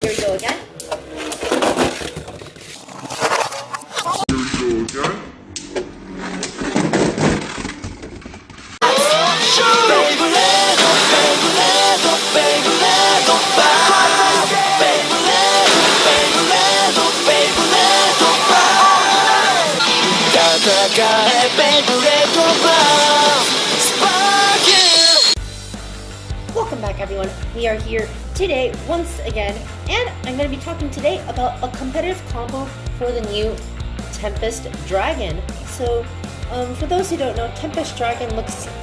Here we go again. Welcome back, everyone. We are here today once again, and I'm going to be talking today about a competitive combo for the new Tempest Dragon. So, for those who don't know, Tempest Dragon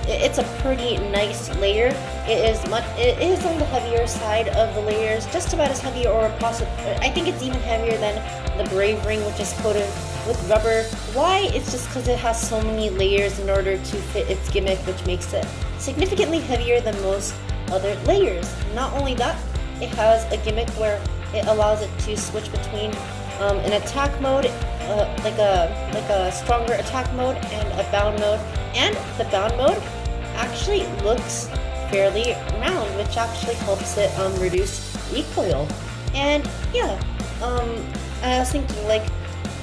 it's a pretty nice layer. It is on the heavier side of the layers, just about as heavy, or I think it's even heavier than the Brave Ring, which is coated with rubber. Why? It's just because it has so many layers in order to fit its gimmick, which makes it significantly heavier than most other layers. Not only that, it has a gimmick where it allows it to switch between an attack mode, like a stronger attack mode, and a bound mode. And the bound mode actually looks fairly round, which actually helps it reduce recoil. And yeah, I was thinking, like,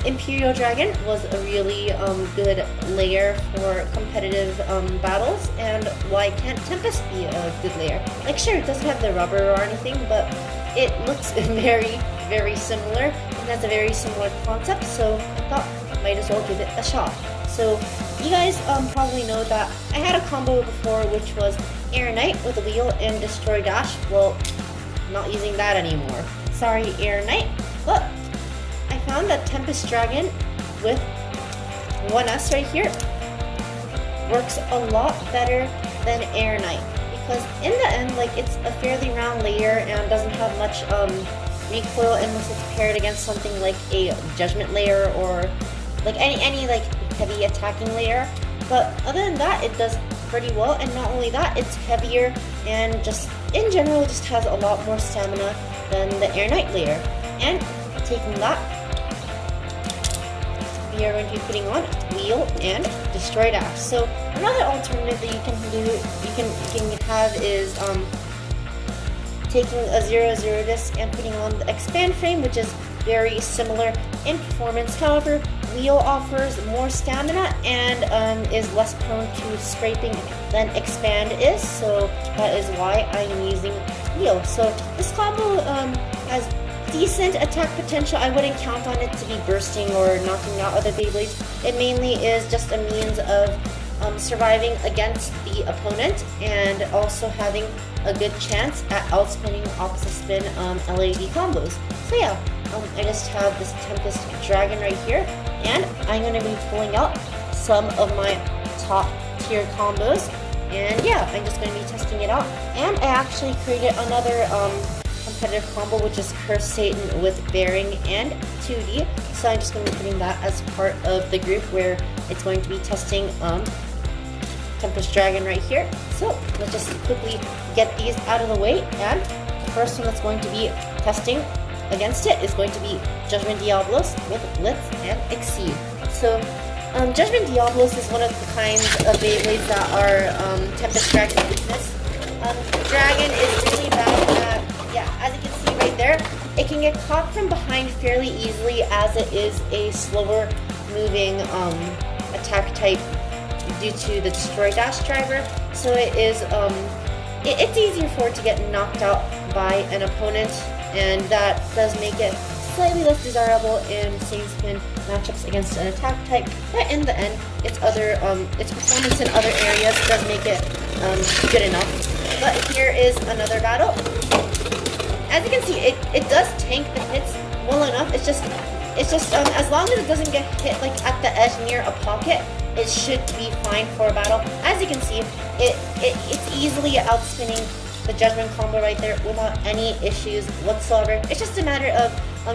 Imperial Dragon was a really good layer for competitive battles, and why can't Tempest be a good layer? Like, sure, it doesn't have the rubber or anything, but it looks very, very similar and has a very similar concept, so I thought might as well give it a shot. So you guys probably know that I had a combo before, which was Air Knight with a wheel and Destroy Dash. Well, not using that anymore. Sorry, Air Knight, but I found that Tempest Dragon with 1S right here works a lot better than Air Knight, because in the end, like, it's a fairly round layer and doesn't have much recoil unless it's paired against something like a Judgment layer or like any like heavy attacking layer. But other than that, it does pretty well, and not only that, it's heavier and just in general just has a lot more stamina than the Air Knight layer. And taking that, we are going to be putting on Wheel and Destroy Dash. So another alternative that you can do, you can have is taking a 0-0 disc and putting on the Expand frame, which is very similar in performance. However, Wheel offers more stamina and is less prone to scraping than Expand is, so that is why I'm using Wheel. So this combo has decent attack potential. I wouldn't count on it to be bursting or knocking out other Beyblades. It mainly is just a means of surviving against the opponent and also having a good chance at outspinning opposite spin LED combos. So yeah, I just have this Tempest Dragon right here, and I'm going to be pulling out some of my top tier combos, and yeah, I'm just going to be testing it out. And I actually created another competitive combo, which is Curse Satan with Bearing and 2D, so I'm just going to be putting that as part of the group where it's going to be testing Tempest Dragon right here. So let's just quickly get these out of the way, and the first one that's going to be testing against it is going to be Judgment Diablos with Blitz and Exceed. So Judgment Diablos is one of the kinds of Beyblades that are Tempest Dragon's weakness. Dragon is really bad at, yeah, as you can see right there, it can get caught from behind fairly easily, as it is a slower moving attack type due to the Destroy Dash driver. So it is it's easier for it to get knocked out by an opponent, and that does make it slightly less desirable in same spin matchups against an attack type. But in the end, its performance in other areas does make it good enough. But here is another battle. As you can see, it does tank the hits well enough. It's just as long as it doesn't get hit like at the edge near a pocket, it should be fine for a battle. As you can see, it's easily outspinning the Judgment combo right there without any issues whatsoever. It's just a matter of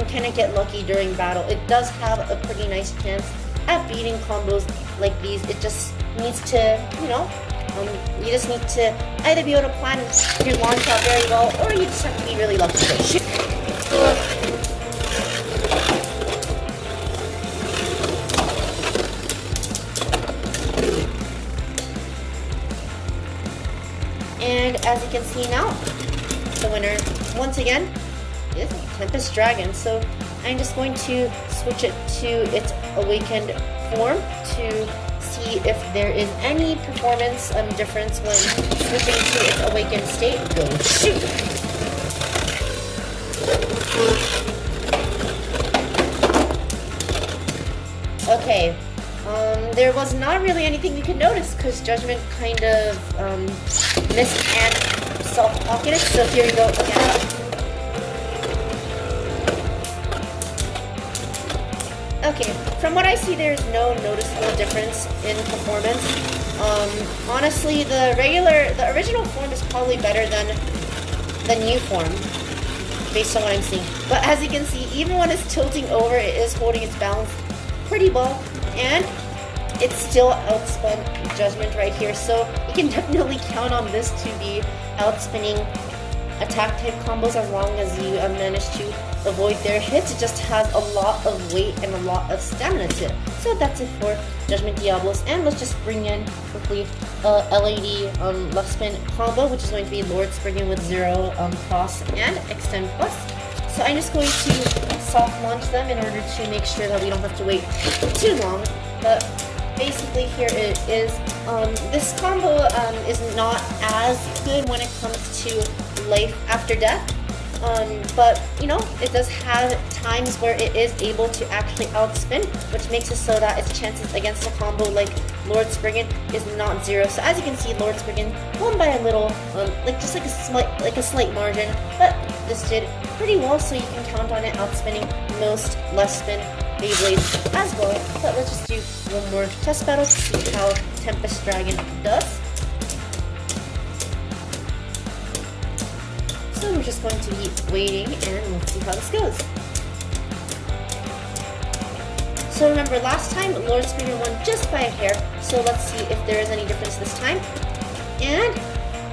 can it get lucky during battle. It does have a pretty nice chance at beating combos like these. It just needs to, you just need to either be able to plan your launch out very well, or you just have to be really lucky. And as you can see now, the winner once again is Tempest Dragon. So I'm just going to switch it to its awakened form to see if there is any performance difference when switching to its awakened state. Go shoot! Okay, there was not really anything we could notice because Judgment kind of missed and self-pocketed, so here we go again. Okay, from what I see, there's no noticeable difference in performance. Honestly, the original form is probably better than the new form, based on what I'm seeing. But as you can see, even when it's tilting over, it is holding its balance pretty well, and it's still outspun Judgment right here. So you can definitely count on this to be outspinning attack type combos as long as you manage to avoid their hits. It just has a lot of weight and a lot of stamina to it. So that's it for Judgment Diablos, and let's just bring in quickly LAD left spin combo, which is going to be Lord Spriggan with 0 cross and extend plus. So I'm just going to soft launch them in order to make sure that we don't have to wait too long. But basically here it is. This combo is not as good when it comes to life after death. But you know, it does have times where it is able to actually outspin, which makes it so that its chances against a combo like Lord Spriggan is not 0. So as you can see, Lord Spriggan won by a little, just like a slight margin, but this did pretty well. So you can count on it outspinning most left spin Beyblades as well. But let's just do one more test battle to see how Tempest Dragon does. So we're just going to be waiting and let's see how this goes. So remember, last time Lord Spriggan won just by a hair, so let's see if there is any difference this time. And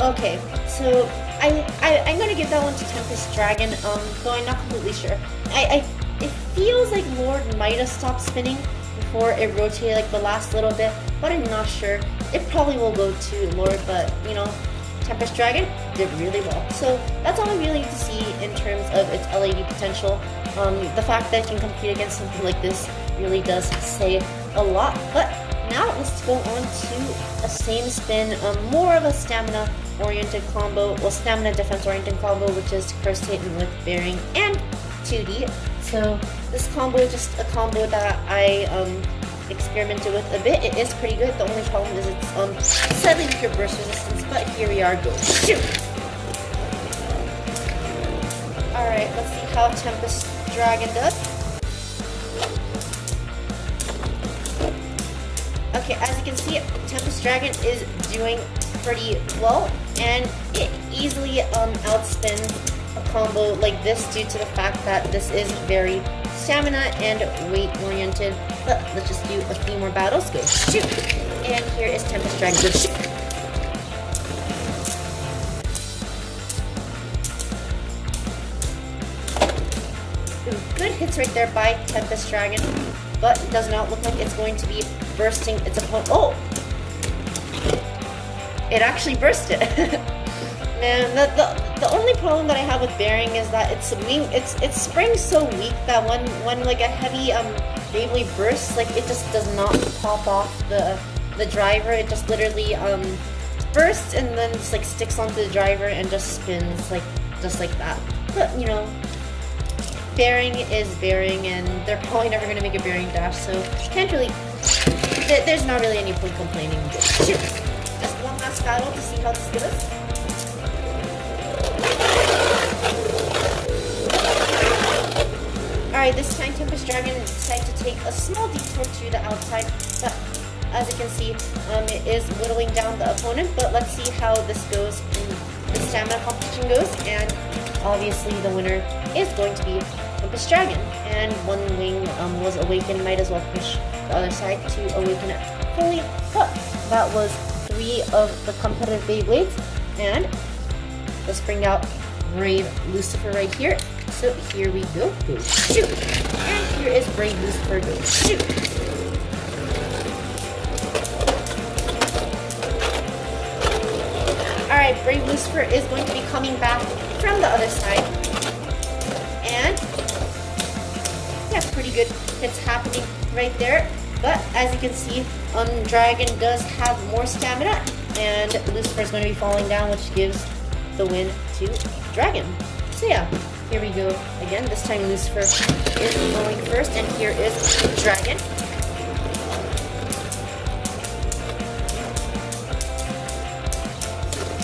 okay, so I'm gonna give that one to Tempest Dragon, though I'm not completely sure. It feels like Lord might have stopped spinning before it rotated like the last little bit, but I'm not sure. It probably will go to Lord, but you know, Tempest Dragon did really well. So that's all I really need to see in terms of its LAD potential. The fact that it can compete against something like this really does say a lot. But now let's go on to a same spin, more of a stamina oriented combo, well, stamina defense oriented combo, which is Curse Titan with Bearing and 2D. So this combo is just a combo that I experimented with a bit. It is pretty good. The only problem is it's slightly weaker burst resistance, but here we are. Go shoot! Alright, let's see how Tempest Dragon does. Okay, as you can see, Tempest Dragon is doing pretty well, and it easily outspins a combo like this due to the fact that this is very stamina and weight oriented. But let's just do a few more battles. Go shoot! And here is Tempest Dragon. Go shoot! Ooh, good hits right there by Tempest Dragon, but it does not look like it's going to be bursting its opponent. Oh! It actually burst it. Man, the only problem that I have with Bearing is that its spring's so weak that when like a heavy Beyblade bursts, like it just does not pop off the driver. It just literally bursts and then just like sticks onto the driver and just spins just like that. But you know, Bearing is Bearing, and they're probably never gonna make a Bearing dash, so can't really. There's not really any point complaining. Shoot! Just one last battle to see how this goes. Alright, this time Tempest Dragon decided to take a small detour to the outside, but as you can see, it is whittling down the opponent. But let's see how this goes in the stamina competition goes, and obviously the winner is going to be Tempest Dragon. And one wing was awakened, might as well push the other side to awaken it fully. But that was 3 of the competitive Beyblades, and let's bring out Brave Lucifer right here. So here we go. Go shoot! And here is Brave Lucifer. Go shoot! Alright, Brave Lucifer is going to be coming back from the other side. And good hits happening right there. But as you can see, Dragon does have more stamina, and Lucifer is going to be falling down, which gives the win to Dragon. So yeah, here we go again. This time Lucifer is going first, and here is Dragon.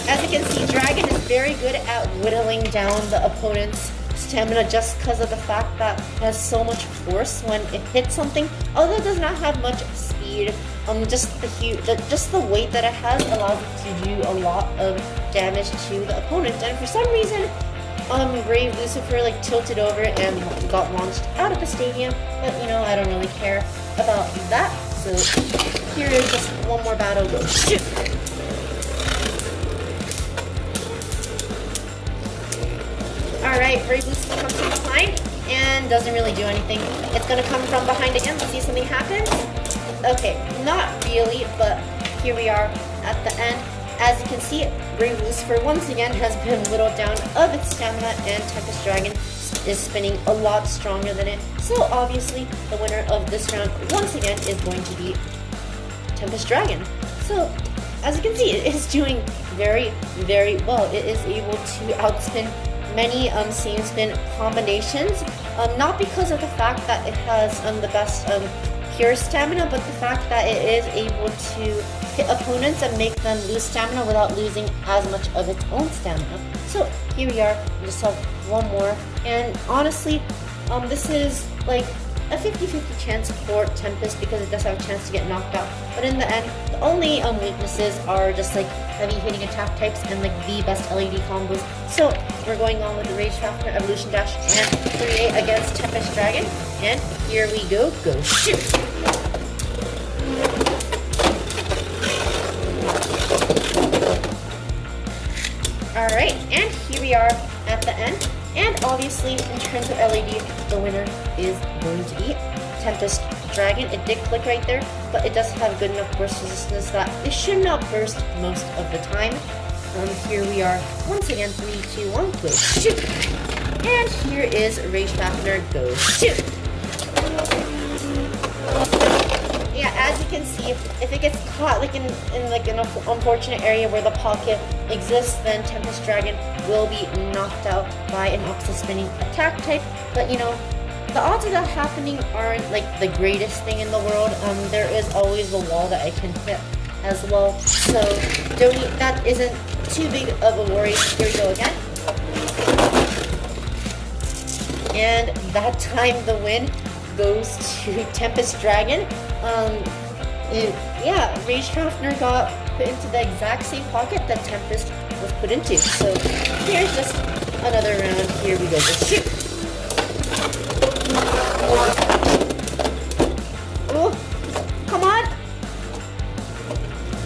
As you can see, Dragon is very good at whittling down the opponent's stamina just because of the fact that it has so much force when it hits something. Although it does not have much speed, just the weight that it has allows it to do a lot of damage to the opponent. And for some reason, Brave Lucifer like tilted over and got launched out of the stadium. But you know, I don't really care about that. So here is just one more battle. Go shoot! Alright, Brave Lucifer comes from behind and doesn't really do anything. It's gonna come from behind again. Let's see if something happens. Okay, not really, but here we are at the end. As you can see, Brave Lucifer once again has been whittled down of its stamina, and Tempest Dragon is spinning a lot stronger than it. So obviously, the winner of this round once again is going to be Tempest Dragon. So as you can see, it is doing very, very well. It is able to outspin many same spin combinations, not because of the fact that it has the best pure stamina, but the fact that it is able to hit opponents and make them lose stamina without losing as much of its own stamina. So here we are, we just have one more, and honestly, this is like a 50-50 chance for Tempest because it does have a chance to get knocked out. But in the end, the only weaknesses are just like heavy hitting attack types and like the best LED combos. So we're going on with the Rage Fafnir, Evolution Dash, and 3A against Tempest Dragon. And here we go, go shoot! Alright, and here we are at the end. And obviously, in terms of LED, the winner is going to be Tempest Dragon. It did click right there, but it does have good enough burst resistance that it should not burst most of the time. Here we are, once again, 3, 2, 1, go shoot! And here is Rage Fafnir, go shoot! Yeah, as you can see, if it gets caught like in like an unfortunate area where the pocket exists, then Tempest Dragon will be knocked out by an opposite spinning attack type. But you know, the odds of that happening aren't like the greatest thing in the world. There is always the wall that I can hit as well, so that isn't too big of a worry. Here we go again, and that time the win goes to Tempest Dragon. Yeah, Rage Fafnir got put into the exact same pocket that Tempest was put into. So here's just another round. Here we go. Just shoot. Oh, come on.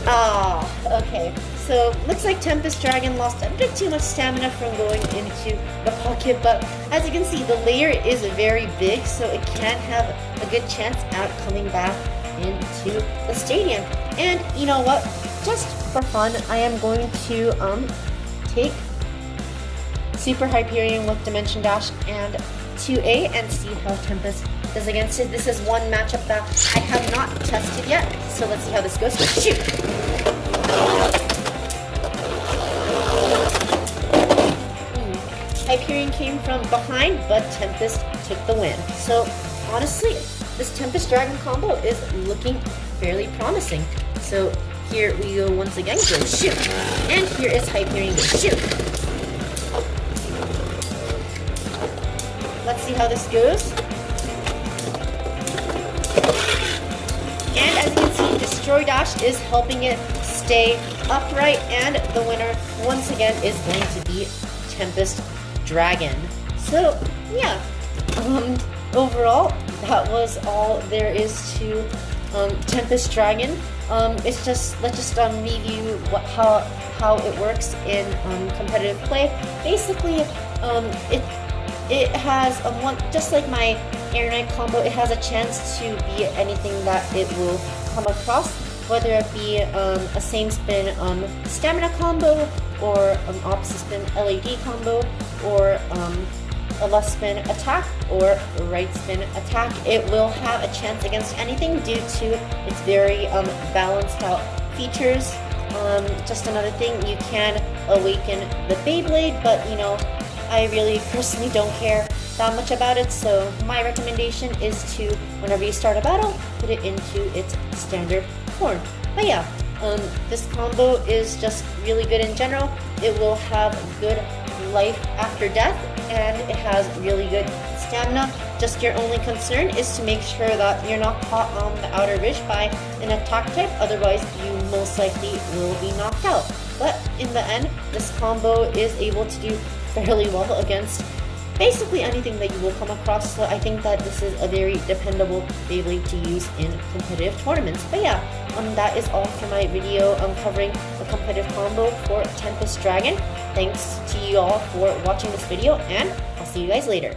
Ah, okay. So looks like Tempest Dragon lost a bit too much stamina from going into the pocket, but as you can see, the layer is very big, so it can have a good chance at coming back into the stadium. And you know what? Just for fun, I am going to take Super Hyperion with Dimension Dash and 2A and see how Tempest does against it. This is one matchup that I have not tested yet, so let's see how this goes. Shoot! Hyperion came from behind, but Tempest took the win. So honestly, this Tempest Dragon combo is looking fairly promising. So here we go once again, go shoot! And here is Hyperion, go shoot! Let's see how this goes. And as you can see, Destroy Dash is helping it stay upright, and the winner once again is going to be Tempest Dragon. So yeah, overall, that was all there is to Tempest Dragon. Let's just review how it works in competitive play. Basically, it has just like my Air Knight combo, it has a chance to be anything that it will come across, whether it be a same spin stamina combo, or an opposite spin LED combo, or a left spin attack or right spin attack. It will have a chance against anything due to its very balanced out features. Just another thing, you can awaken the Beyblade, but you know, I really personally don't care that much about it, so my recommendation is to, whenever you start a battle, put it into its standard form. But yeah, this combo is just really good in general. It will have good life after death, and it has really good stamina. Just your only concern is to make sure that you're not caught on the outer ridge by an attack type, otherwise you most likely will be knocked out. But in the end, this combo is able to do fairly well against basically anything that you will come across, so I think that this is a very dependable Beyblade to use in competitive tournaments. But yeah, that is all for my video covering the competitive combo for Tempest Dragon. Thanks to you all for watching this video, and I'll see you guys later.